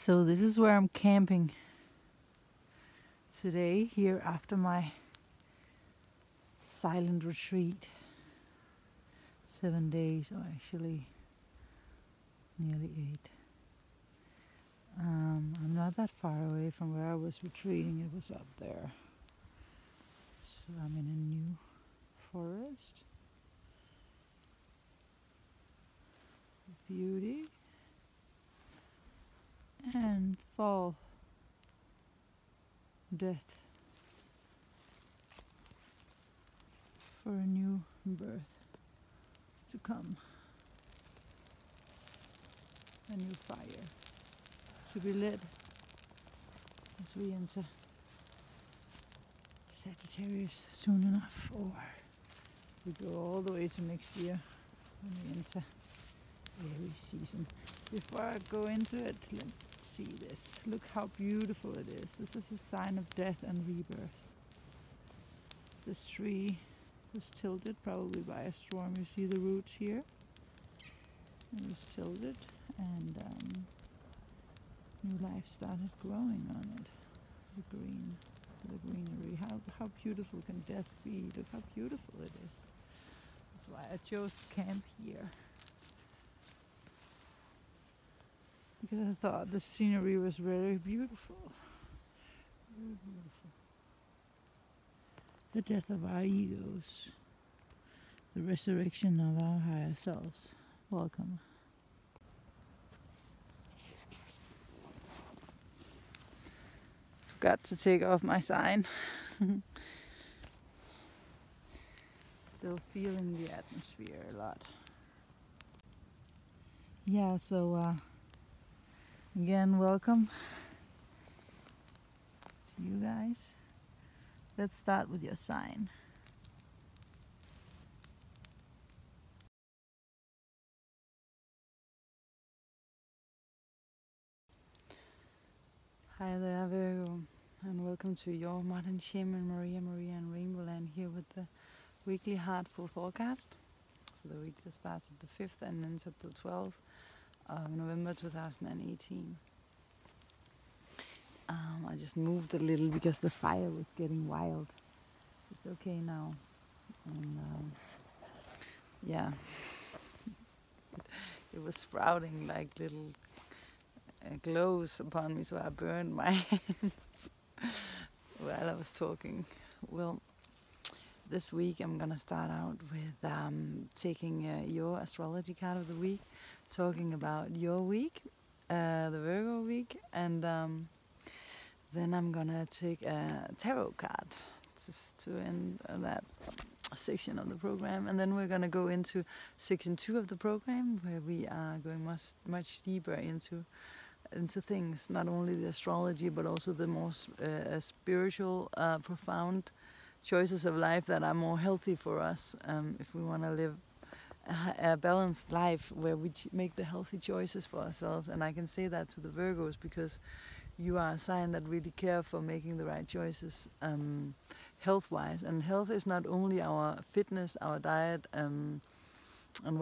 So this is where I'm camping today, here after my silent retreat. 7 days, or actually nearly 8. I'm not that far away from where I was retreating. It was up there. So I'm in a new forest. Beauty and fall, death, for a new birth to come, a new fire to be lit as we enter Sagittarius soon enough, or we go all the way to next year when we enter Aries season. Before I go into it, let's see this. Look how beautiful it is. This is a sign of death and rebirth. This tree was tilted probably by a storm. You see the roots here? It was tilted and new life started growing on it. The greenery. How beautiful can death be? Look how beautiful it is. That's why I chose to camp here. Because I thought the scenery was very beautiful. Very beautiful. The death of our egos. The resurrection of our higher selves. Welcome. Forgot to take off my sign. Still feeling the atmosphere a lot. Yeah, so again, welcome to you guys. Let's start with your sign. Hi there, Virgo, and welcome to your Modern Shaman, Maria, and Rainbow Land, here with the weekly Heartful forecast for the week that starts at the 5th and ends at the 12th of November 2018. I just moved a little because the fire was getting wild. It's okay now. And yeah, it was sprouting like little glows upon me, so I burned my hands while I was talking. Well, this week I'm gonna start out with taking your astrology card of the week, talking about your week, the Virgo week, and then I'm gonna take a tarot card just to end that section of the program, and then we're gonna go into section 2 of the program, where we are going much deeper into things, not only the astrology but also the more spiritual, profound choices of life that are more healthy for us, if we want to live a balanced life where we make the healthy choices for ourselves. And I can say that to the Virgos because you are a sign that really care for making the right choices, health-wise. And health is not only our fitness, our diet, and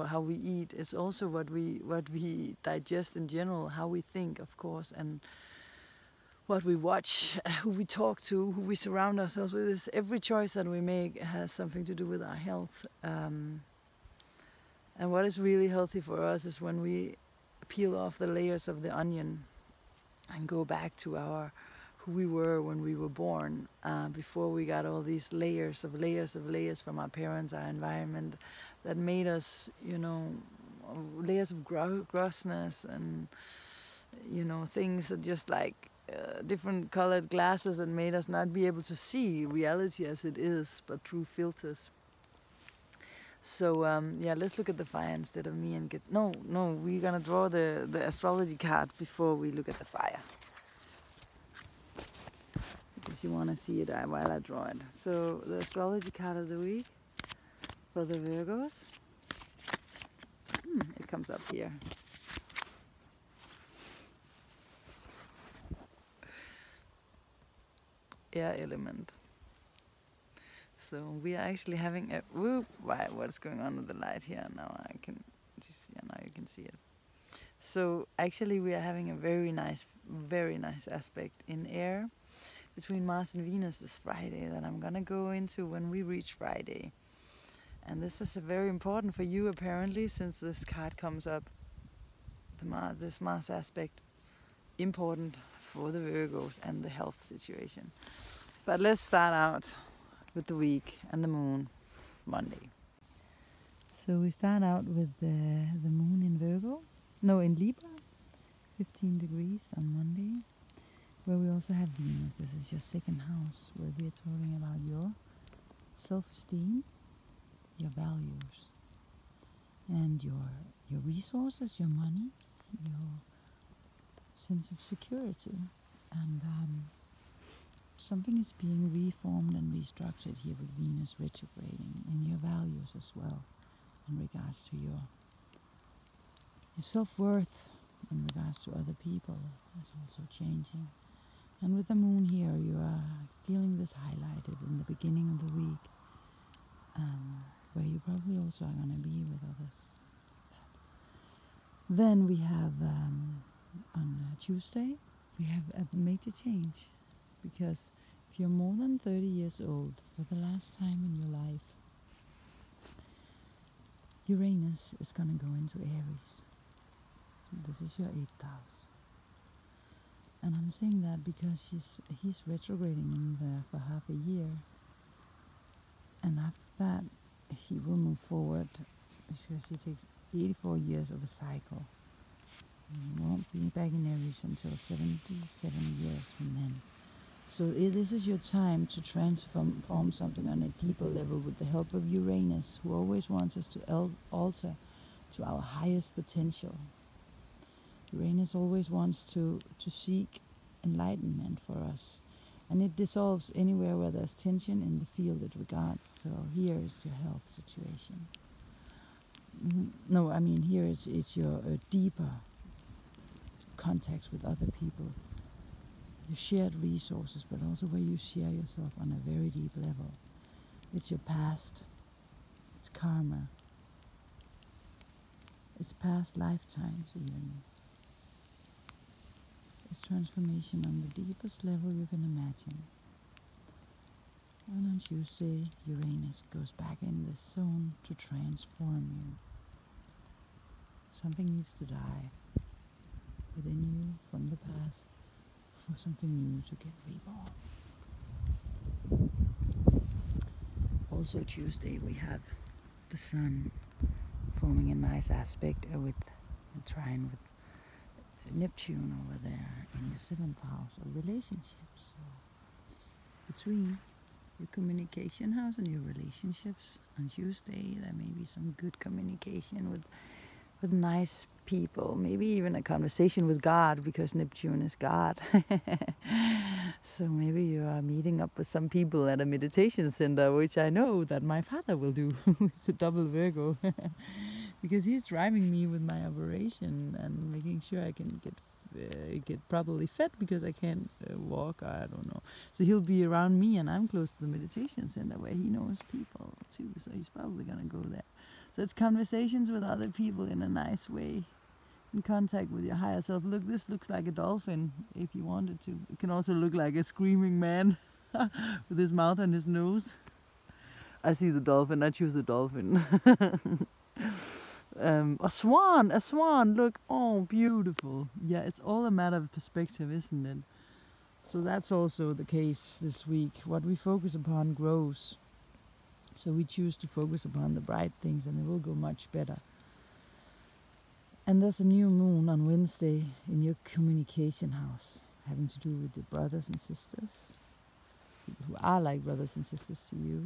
how we eat. It's also what we digest in general, how we think, of course, and what we watch, who we talk to, who we surround ourselves with. Every choice that we make has something to do with our health. And what is really healthy for us is when we peel off the layers of the onion and go back to who we were when we were born, before we got all these layers from our parents, our environment, that made us, layers of grossness and, things that just like different colored glasses that made us not be able to see reality as it is, but through filters. So yeah, let's look at the fire instead of me and we're gonna draw the astrology card before we look at the fire, because you want to see it while I draw it. So the astrology card of the week for the Virgos, it comes up here. Air element. So we are actually having a what's going on with the light here? Now I can just, now you can see it. So actually we are having a very nice aspect in air between Mars and Venus this Friday that I'm gonna go into when we reach Friday. And this is very important for you apparently, since this card comes up, this Mars aspect, important for the Virgos and the health situation. But let's start out with the week and the moon, Monday. So we start out with the moon in Virgo, no, in Libra, 15 degrees on Monday, where we also have Venus. This is your second house, where we are talking about your self-esteem, your values, and your resources, your money, your sense of security. And something is being reformed and restructured here with Venus retrograding in your values as well, in regards to your self-worth, in regards to other people, is also changing. And with the moon here, you are feeling this highlighted in the beginning of the week, where you probably also are going to be with others. Then we have on Tuesday, we have a major change, because if you're more than 30 years old, for the last time in your life, Uranus is going to go into Aries. This is your 8th house. And I'm saying that because he's retrograding in there for half a year. And after that, he will move forward, because he takes 84 years of a cycle. He won't be back in Aries until 77 years from then. So this is your time to transform something on a deeper level with the help of Uranus, who always wants us to alter to our highest potential. Uranus always wants to seek enlightenment for us. And it dissolves anywhere where there's tension in the field it regards. So here is your health situation. No, I mean here it's your deeper contacts with other people. Your shared resources, but also where you share yourself on a very deep level. It's your past. It's karma. It's past lifetimes even. It's transformation on the deepest level you can imagine. And on Tuesday, Uranus goes back in this zone to transform you. Something needs to die within you from the past for something new to get reborn. Also Tuesday we have the Sun forming a nice aspect with a trine with Neptune over there in your 7th house of relationships. So between your communication house and your relationships on Tuesday, there may be some good communication with nice people, maybe even a conversation with God, because Neptune is God. So maybe you are meeting up with some people at a meditation center, which I know that my father will do. It's a double Virgo. Because he's driving me with my operation and making sure I can get properly fed, because I can't walk, I don't know. So he'll be around me, and I'm close to the meditation center where he knows people too, so he's probably gonna go there. So it's conversations with other people in a nice way, in contact with your higher self. Look, this looks like a dolphin if you wanted to. It can also look like a screaming man with his mouth and his nose. I see the dolphin, I choose the dolphin. A swan, look, oh, beautiful. Yeah, it's all a matter of perspective, isn't it? So that's also the case this week. What we focus upon grows. So we choose to focus upon the bright things, and it will go much better. And there's a new moon on Wednesday in your communication house, having to do with your brothers and sisters, people who are like brothers and sisters to you,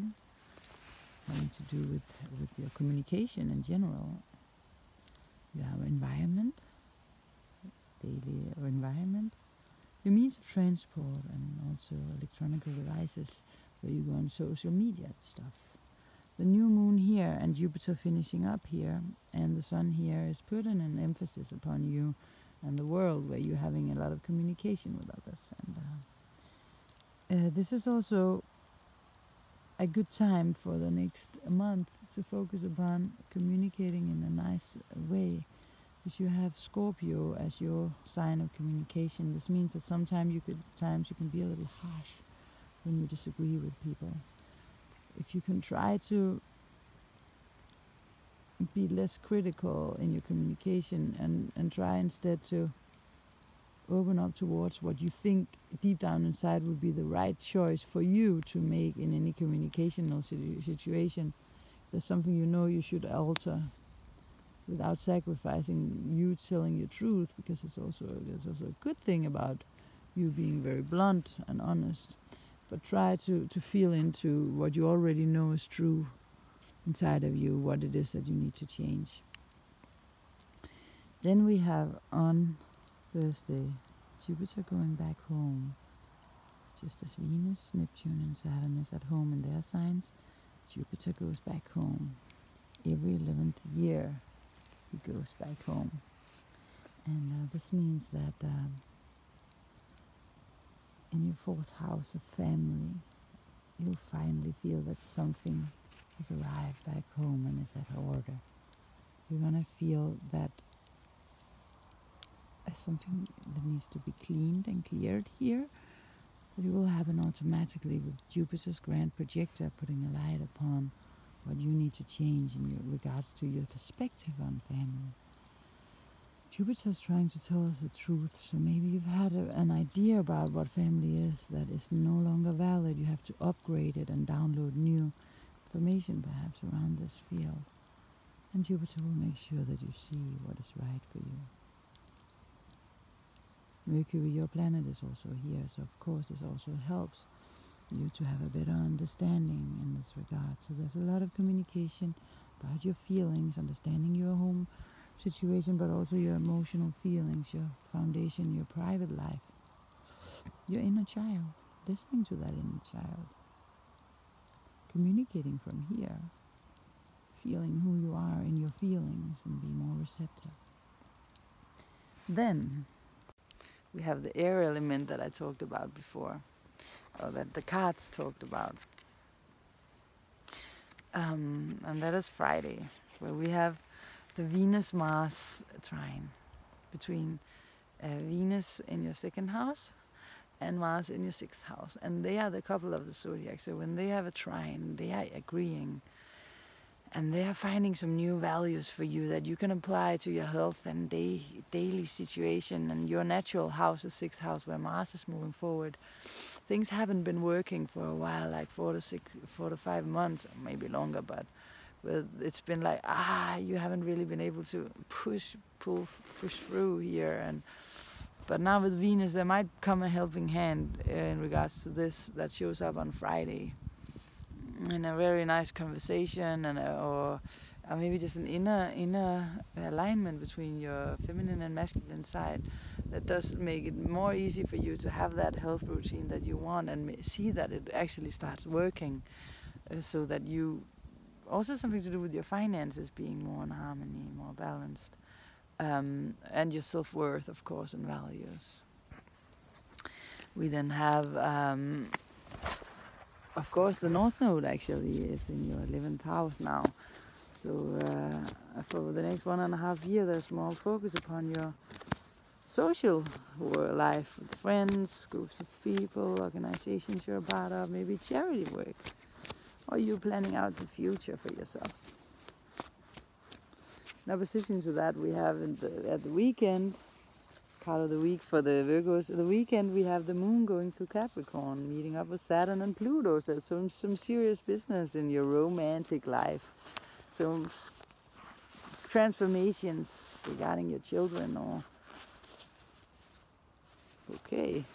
having to do with your communication in general. You have environment, daily environment, your means of transport, and also electronic devices where you go on social media stuff. The new moon here and Jupiter finishing up here, and the Sun here, is putting an emphasis upon you and the world, where you're having a lot of communication with others. And this is also a good time for the next month to focus upon communicating in a nice way Because you have Scorpio as your sign of communication. This means that sometimes you can be a little harsh when you disagree with people. If you can try to be less critical in your communication and try instead to open up towards what you think deep down inside would be the right choice for you to make in any communicational situation. There's something you know you should alter without sacrificing you telling your truth, because there's also a good thing about you being very blunt and honest. But try to feel into what you already know is true inside of you, what it is that you need to change. Then we have on Thursday Jupiter going back home. Just as Venus, Neptune and Saturn is at home in their signs, Jupiter goes back home. Every 11th year he goes back home. And this means that in your fourth house of family, you'll finally feel that something has arrived back home and is at order. You're going to feel that something that needs to be cleaned and cleared here, but it will happen automatically with Jupiter's grand projector putting a light upon what you need to change in regards to your perspective on family. Jupiter's trying to tell us the truth, so maybe you've had an idea about what family is that is no longer valid. You have to upgrade it and download new information perhaps around this field. And Jupiter will make sure that you see what is right for you. Mercury, your planet, is also here, so of course this also helps you to have a better understanding in this regard. So there's a lot of communication about your feelings, understanding your home situation, but also your emotional feelings, your foundation, your private life, your inner child, listening to that inner child, communicating from here, feeling who you are in your feelings and be more receptive. Then we have the air element that I talked about before, or that the cards talked about. And that is Friday, where we have the Venus-Mars trine between Venus in your second house and Mars in your sixth house. And they are the couple of the zodiac. So when they have a trine, they are agreeing. And they are finding some new values for you that you can apply to your health and daily situation. And your natural house, the sixth house, where Mars is moving forward. Things haven't been working for a while, like 4 to 5 months, or maybe longer, but it's been like, you haven't really been able to push through here. But now with Venus, there might come a helping hand in regards to this that shows up on Friday. In a very nice conversation, or maybe just an inner alignment between your feminine and masculine side, that does make it more easy for you to have that health routine that you want and see that it actually starts working, so that you also something to do with your finances being more in harmony, more balanced, and your self-worth, of course, and values. We then have of course, the North Node actually is in your 11th house now. So for the next 1.5 years, there's more focus upon your social life with friends, groups of people, organizations you're a part of, maybe charity work, or you're planning out the future for yourself. In opposition to that, we have at the weekend, part of the week for the Virgos, the weekend we have the moon going through Capricorn, meeting up with Saturn and Pluto, so some serious business in your romantic life, some transformations regarding your children, or okay.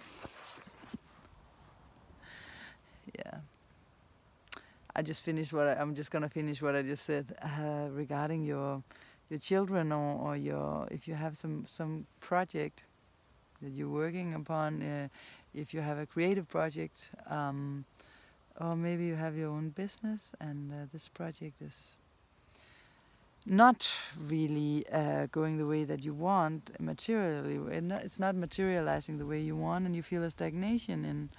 Yeah, I'm just gonna finish what I just said regarding your children, or if you have some project that you're working upon, if you have a creative project, or maybe you have your own business and this project is not really going the way that you want materially. It's not materializing the way you want, and you feel a stagnation. And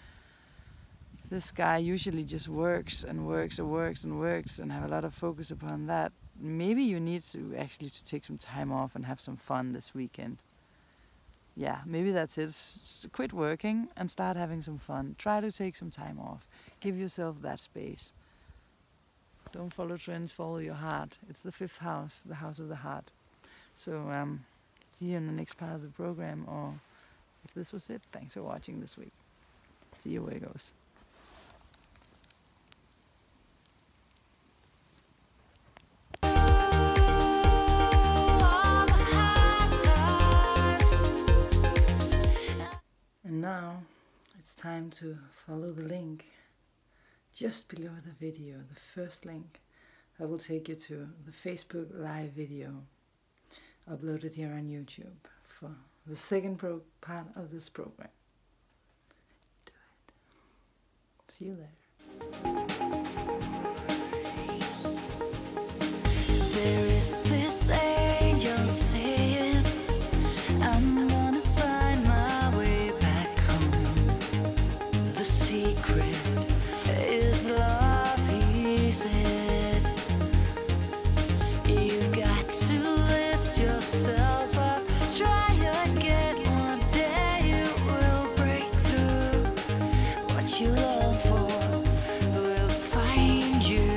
this guy usually just works and works and works and works and have a lot of focus upon that. maybe you need to actually take some time off and have some fun this weekend. Yeah, maybe that's it. Quit working and start having some fun. Try to take some time off. Give yourself that space. Don't follow trends, follow your heart. It's the 5th house, the house of the heart. So see you in the next part of the program, or if this was it, thanks for watching this week. See you, Virgos. And now it's time to follow the link just below the video, the first link that will take you to the Facebook live video uploaded here on YouTube for the second part of this program. Do it. See you there. There is this angel saying, I'm gonna find my way back home. The secret is love, he said. You've got to lift yourself up, try again. One day you will break through. What you love for will find you.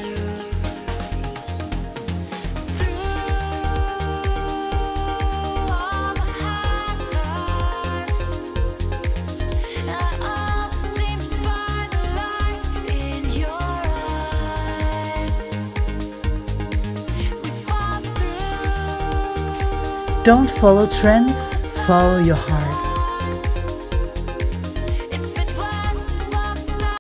Don't follow trends, follow your heart.